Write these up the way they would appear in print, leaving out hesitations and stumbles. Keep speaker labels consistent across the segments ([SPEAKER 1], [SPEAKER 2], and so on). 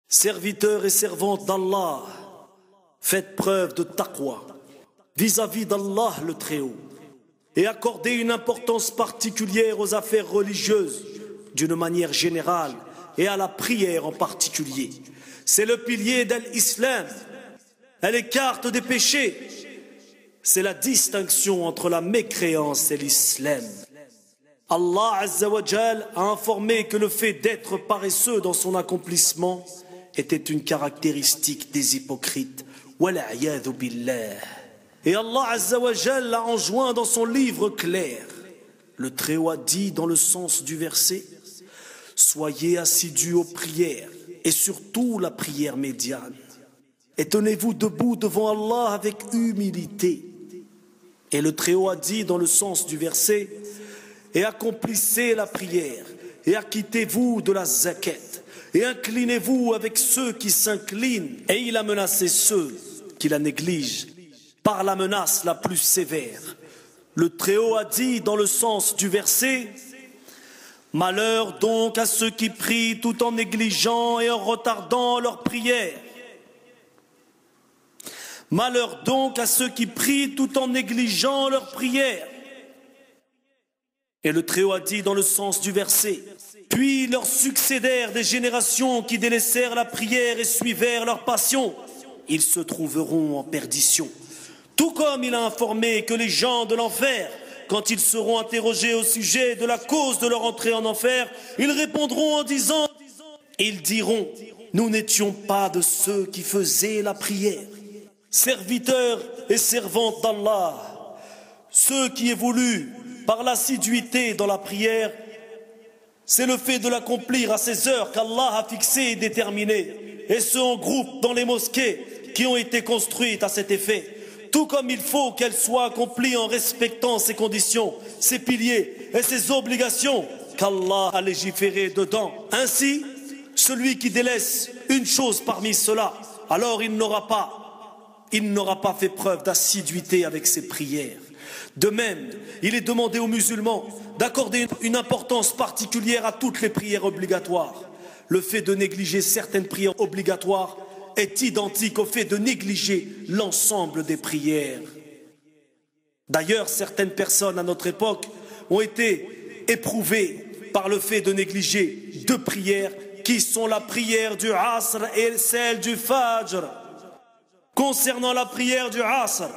[SPEAKER 1] Serviteurs et servantes d'Allah, faites preuve de taqwa vis-à-vis d'Allah le Très-Haut et accordez une importance particulière aux affaires religieuses d'une manière générale et à la prière en particulier. C'est le pilier de l'islam. Elle écarte des péchés. C'est la distinction entre la mécréance et l'islam. Allah Azza wa Jal a informé que le fait d'être paresseux dans son accomplissement était une caractéristique des hypocrites. Wala'iyadhu billah. Et Allah Azza wa Jal l'a enjoint dans son livre clair. Le Très-Haut a dit dans le sens du verset: soyez assidus aux prières et surtout la prière médiane. Et tenez-vous debout devant Allah avec humilité. Et le Très-Haut a dit dans le sens du verset: et accomplissez la prière et acquittez-vous de la zakat et inclinez-vous avec ceux qui s'inclinent. Et il a menacé ceux qui la négligent par la menace la plus sévère. Le Très-Haut a dit dans le sens du verset: malheur donc à ceux qui prient tout en négligeant et en retardant leur prière. Malheur donc à ceux qui prient tout en négligeant leur prière. Et le Très-Haut a dit dans le sens du verset: puis leur succédèrent des générations qui délaissèrent la prière et suivèrent leur passion. Ils se trouveront en perdition. Tout comme il a informé que les gens de l'enfer, quand ils seront interrogés au sujet de la cause de leur entrée en enfer, ils répondront en disant, ils diront: nous n'étions pas de ceux qui faisaient la prière. Serviteurs et servantes d'Allah, ceux qui évoluent par l'assiduité dans la prière, c'est le fait de l'accomplir à ces heures qu'Allah a fixées et déterminées, et ce en groupe dans les mosquées qui ont été construites à cet effet. Tout comme il faut qu'elles soient accomplies en respectant ces conditions, ces piliers et ces obligations qu'Allah a légiférées dedans. Ainsi, celui qui délaisse une chose parmi cela, alors il n'aura pas fait preuve d'assiduité avec ses prières. De même, il est demandé aux musulmans d'accorder une importance particulière à toutes les prières obligatoires. Le fait de négliger certaines prières obligatoires est identique au fait de négliger l'ensemble des prières. D'ailleurs, certaines personnes à notre époque ont été éprouvées par le fait de négliger deux prières qui sont la prière du Asr et celle du Fajr. Concernant la prière du Asr,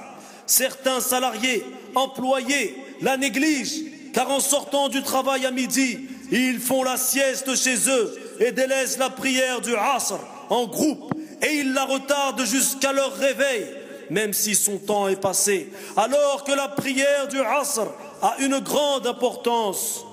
[SPEAKER 1] certains salariés, employés, la négligent, car en sortant du travail à midi, ils font la sieste chez eux et délaissent la prière du Asr en groupe, et ils la retardent jusqu'à leur réveil, même si son temps est passé, alors que la prière du Asr a une grande importance.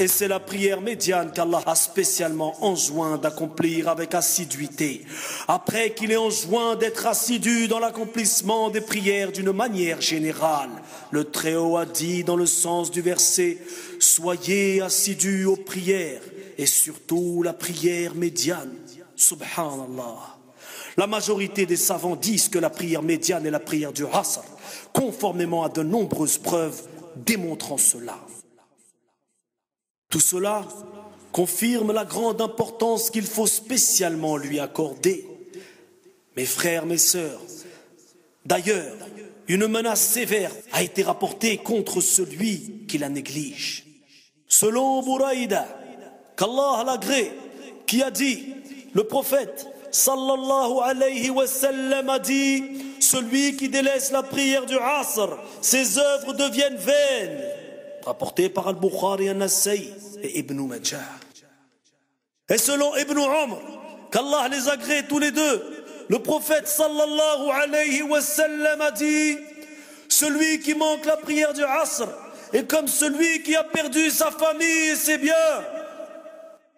[SPEAKER 1] Et c'est la prière médiane qu'Allah a spécialement enjoint d'accomplir avec assiduité. Après qu'il ait enjoint d'être assidu dans l'accomplissement des prières d'une manière générale, le Très-Haut a dit dans le sens du verset: soyez assidus aux prières et surtout la prière médiane. Subhanallah. La majorité des savants disent que la prière médiane est la prière du Asr, conformément à de nombreuses preuves démontrant cela. Tout cela confirme la grande importance qu'il faut spécialement lui accorder. Mes frères, mes sœurs, d'ailleurs, une menace sévère a été rapportée contre celui qui la néglige. Selon Buraïda, qu'Allah l'agrée, qui a dit, le prophète sallallahu alayhi wa sallam a dit: celui qui délaisse la prière du Asr, ses œuvres deviennent vaines. Rapporté par Al-Bukhari, An-Nasai et Ibn Majah. Et selon Ibn Umar, qu'Allah les agrée tous les deux, le prophète sallallahu alayhi wa sallam a dit: celui qui manque la prière du Asr est comme celui qui a perdu sa famille et ses biens.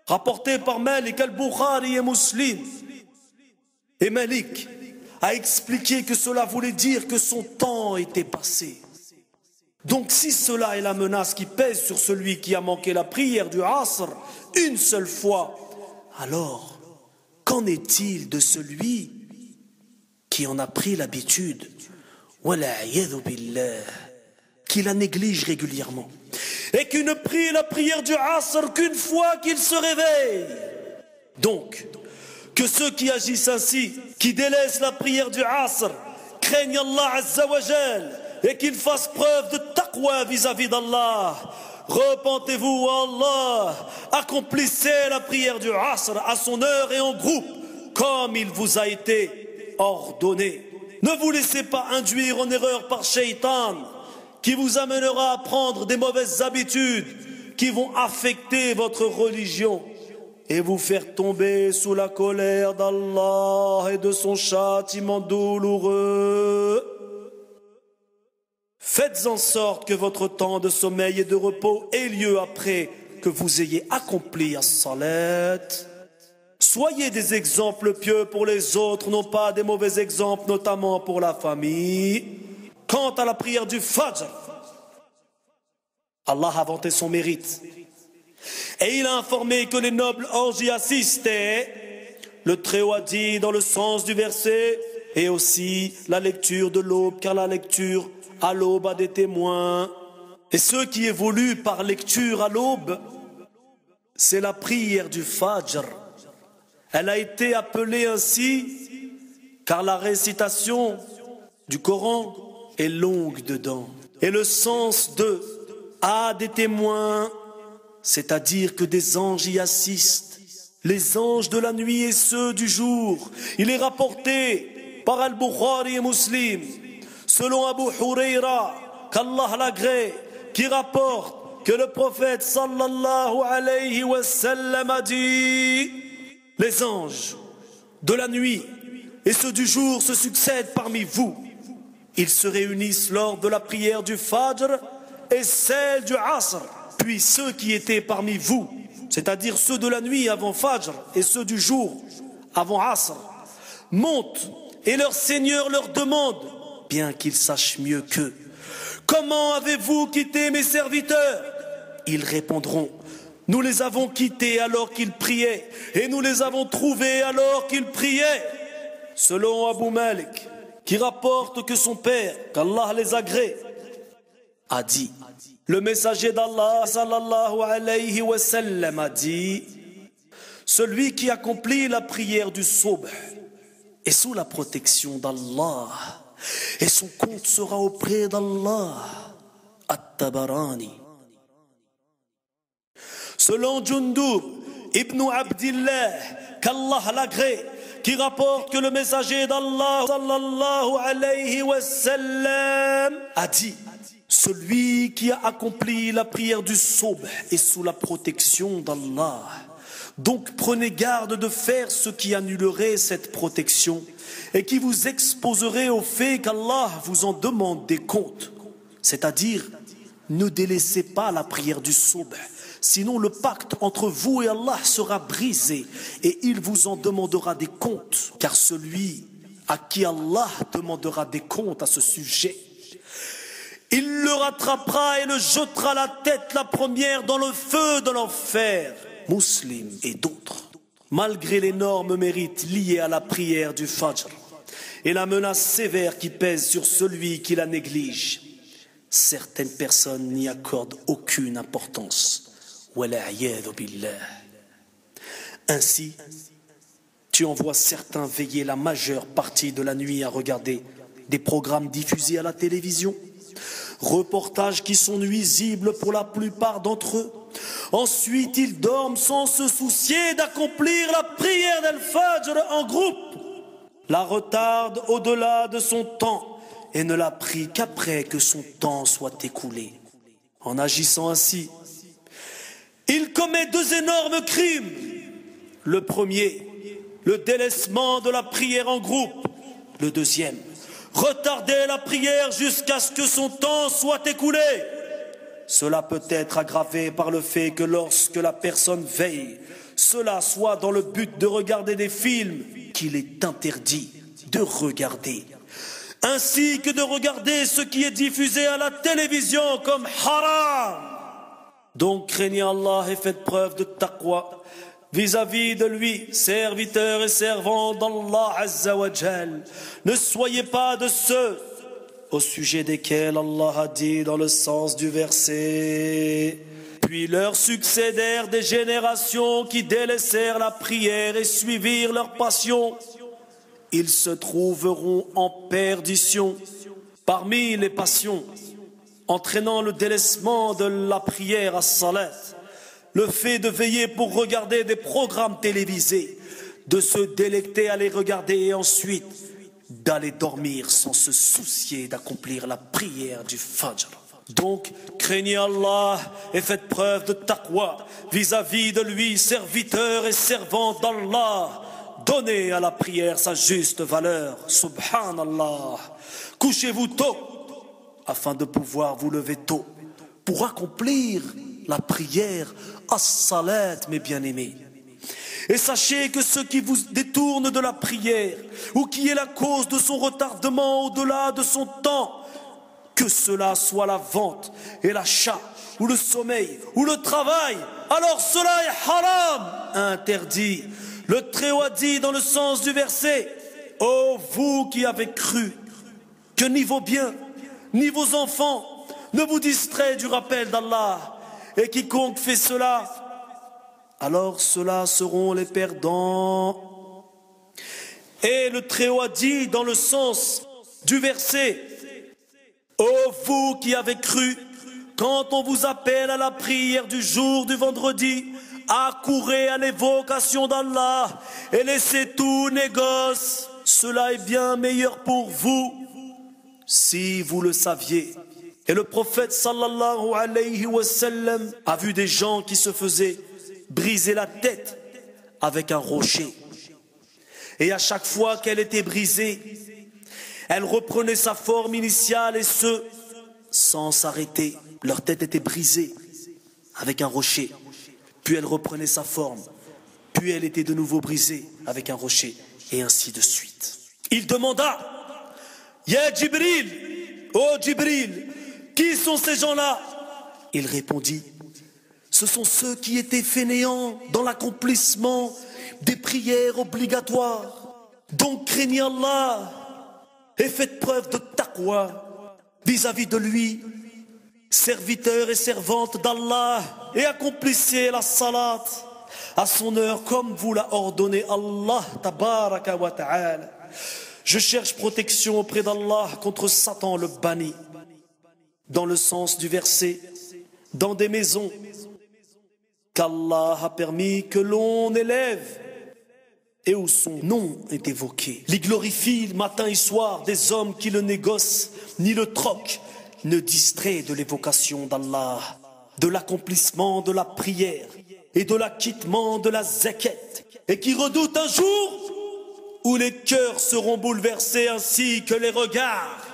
[SPEAKER 1] Rapporté par Malik Al-Bukhari et Muslim. Et Malik a expliqué que cela voulait dire que son temps était passé. Donc si cela est la menace qui pèse sur celui qui a manqué la prière du Asr une seule fois, alors qu'en est-il de celui qui en a pris l'habitude, wala'iyadhu billah, qui la néglige régulièrement et qui ne prie la prière du Asr qu'une fois qu'il se réveille? Donc, que ceux qui agissent ainsi, qui délaissent la prière du Asr, craignent Allah Azza wa Jal et qu'ils fassent preuve de taqwa vis-à-vis d'Allah. Repentez-vous à Allah, accomplissez la prière du Asr à son heure et en groupe, comme il vous a été ordonné. Ne vous laissez pas induire en erreur par Shaitan, qui vous amènera à prendre des mauvaises habitudes qui vont affecter votre religion et vous faire tomber sous la colère d'Allah et de son châtiment douloureux. Faites en sorte que votre temps de sommeil et de repos ait lieu après que vous ayez accompli as-salat. Soyez des exemples pieux pour les autres, non pas des mauvais exemples, notamment pour la famille. Quant à la prière du Fajr, Allah a vanté son mérite. Et il a informé que les nobles anges y assistaient. Le Très-Haut a dit dans le sens du verset, et aussi la lecture de l'aube, car la lecture à l'aube a des témoins. Et ce qui évolue par lecture à l'aube, c'est la prière du Fajr. Elle a été appelée ainsi car la récitation du Coran est longue dedans. Et le sens de a des témoins, c'est-à-dire que des anges y assistent, les anges de la nuit et ceux du jour. Il est rapporté par Al-Bukhari et Muslim, selon Abu Hurayra, qu'Allah l'agrée, qui rapporte que le prophète sallallahu alayhi wa sallam a dit: les anges de la nuit et ceux du jour se succèdent parmi vous. Ils se réunissent lors de la prière du Fajr et celle du Asr. Puis ceux qui étaient parmi vous, c'est-à-dire ceux de la nuit avant Fajr et ceux du jour avant Asr, montent et leur Seigneur leur demande, bien qu'ils sachent mieux qu'eux: comment avez-vous quitté mes serviteurs? Ils répondront: nous les avons quittés alors qu'ils priaient, et nous les avons trouvés alors qu'ils priaient. Selon Abu Malik, qui rapporte que son père, qu'Allah les agrée, a dit: le messager d'Allah sallallahu alayhi wa sallam a dit: celui qui accomplit la prière du Subh est sous la protection d'Allah, et son compte sera auprès d'Allah. At-Tabarani. Selon Jundub ibn Abdillah, qu'Allah l'agrée, qui rapporte que le messager d'Allah sallallahu alayhi wa sallam a dit: celui qui a accompli la prière du Subh est sous la protection d'Allah. Donc prenez garde de faire ce qui annulerait cette protection et qui vous exposerait au fait qu'Allah vous en demande des comptes. C'est-à-dire, ne délaissez pas la prière du Subh, sinon le pacte entre vous et Allah sera brisé et il vous en demandera des comptes. Car celui à qui Allah demandera des comptes à ce sujet, il le rattrapera et le jettera la tête la première dans le feu de l'enfer. Muslim et d'autres. Malgré l'énorme mérite lié à la prière du Fajr et la menace sévère qui pèse sur celui qui la néglige, certaines personnes n'y accordent aucune importance. Ainsi, tu en vois certains veiller la majeure partie de la nuit à regarder des programmes diffusés à la télévision, reportages qui sont nuisibles pour la plupart d'entre eux. Ensuite, ils dorment sans se soucier d'accomplir la prière d'Al-Fajr en groupe, la retardent au-delà de son temps et ne la prient qu'après que son temps soit écoulé. En agissant ainsi, il commet deux énormes crimes. Le premier, le délaissement de la prière en groupe. Le deuxième, retarder la prière jusqu'à ce que son temps soit écoulé. Cela peut être aggravé par le fait que lorsque la personne veille, cela soit dans le but de regarder des films qu'il est interdit de regarder, ainsi que de regarder ce qui est diffusé à la télévision comme haram. Donc craignez Allah et faites preuve de taqwa vis-à-vis de lui, serviteurs et servants d'Allah Azza wa Jal. Ne soyez pas de ceux au sujet desquels Allah a dit dans le sens du verset: Puis leur succédèrent des générations qui délaissèrent la prière et suivirent leur passion. Ils se trouveront en perdition. Parmi les passions entraînant le délaissement de la prière à salat, le fait de veiller pour regarder des programmes télévisés, de se délecter à les regarder et ensuite d'aller dormir sans se soucier d'accomplir la prière du Fajr. Donc, craignez Allah et faites preuve de taqwa vis-à-vis de lui, serviteur et servant d'Allah. Donnez à la prière sa juste valeur. Subhanallah. Couchez-vous tôt afin de pouvoir vous lever tôt pour accomplir la prière as-salat, mes bien-aimés. Et sachez que ceux qui vous détournent de la prière ou qui est la cause de son retardement au-delà de son temps, que cela soit la vente et l'achat ou le sommeil ou le travail, alors cela est haram, interdit. Le Très-Haut a dit dans le sens du verset: ô vous qui avez cru, que ni vos biens ni vos enfants ne vous distraient du rappel d'Allah, et quiconque fait cela, alors ceux-là seront les perdants. Et le Très-Haut a dit dans le sens du verset: ô vous qui avez cru, quand on vous appelle à la prière du jour du vendredi, accourez à l'évocation d'Allah et laissez tout négoce. Cela est bien meilleur pour vous, si vous le saviez. Et le prophète sallallahu alayhi wa sallam a vu des gens qui se faisaient briser la tête avec un rocher. Et à chaque fois qu'elle était brisée, elle reprenait sa forme initiale, et ce, sans s'arrêter. Leur tête était brisée avec un rocher. Puis elle reprenait sa forme. Puis elle était de nouveau brisée avec un rocher. Et ainsi de suite. Il demanda: Ya Jibril, ô Jibril, qui sont ces gens-là? Il répondit: ce sont ceux qui étaient fainéants dans l'accomplissement des prières obligatoires. Donc craignez Allah et faites preuve de taqwa vis-à-vis de lui, serviteurs et servantes d'Allah, et accomplissez la salat à son heure comme vous l'a ordonné Allah tabaraka wa ta'ala. Je cherche protection auprès d'Allah contre Satan le banni. Dans le sens du verset, dans des maisons qu'Allah a permis que l'on élève et où son nom est évoqué. Il glorifie matin et soir des hommes qui le négocient, ni le troc ne distrait de l'évocation d'Allah, de l'accomplissement de la prière et de l'acquittement de la zakat, et qui redoutent un jour où les cœurs seront bouleversés ainsi que les regards.